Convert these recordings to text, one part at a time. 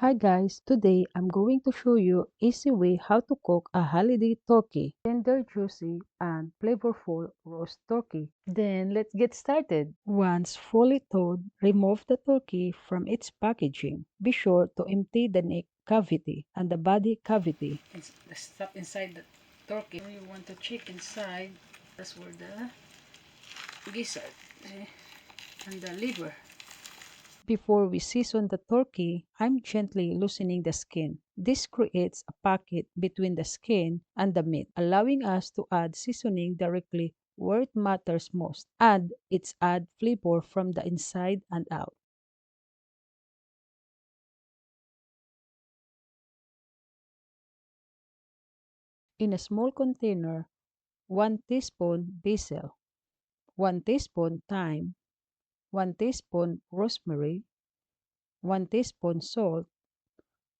Hi guys, today I'm going to show you easy way how to cook a holiday turkey. Tender, juicy, and flavorful roast turkey. Then let's get started. Once fully thawed, remove the turkey from its packaging. Be sure to empty the neck cavity and the body cavity. It's the stuff inside the turkey. You want to check inside. That's where the gizzard and the liver. Before we season the turkey, I'm gently loosening the skin. This creates a pocket between the skin and the meat, allowing us to add seasoning directly where it matters most, and it's add flavor from the inside and out. In a small container, 1 teaspoon basil, 1 teaspoon thyme, 1 teaspoon rosemary, 1 teaspoon salt,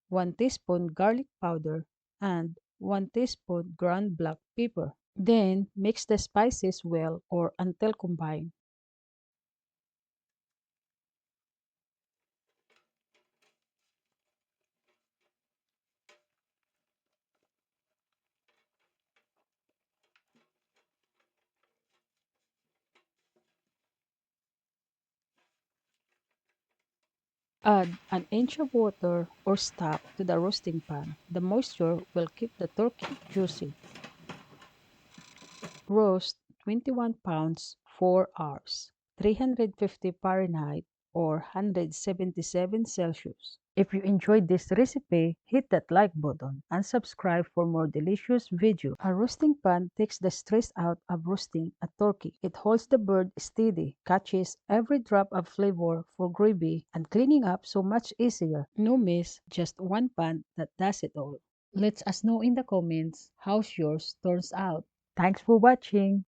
1 teaspoon garlic powder, and 1 teaspoon ground black pepper. Then, mix the spices well or until combined. Add an inch of water or stock to the roasting pan. The moisture will keep the turkey juicy. Roast 21 pounds 4 hours, 350 Fahrenheit or 177 Celsius. If you enjoyed this recipe, hit that like button and subscribe for more delicious videos. A roasting pan takes the stress out of roasting a turkey. It holds the bird steady, catches every drop of flavor for gravy, and cleaning up so much easier. No mess, just one pan that does it all. Let us know in the comments how yours turns out. Thanks for watching.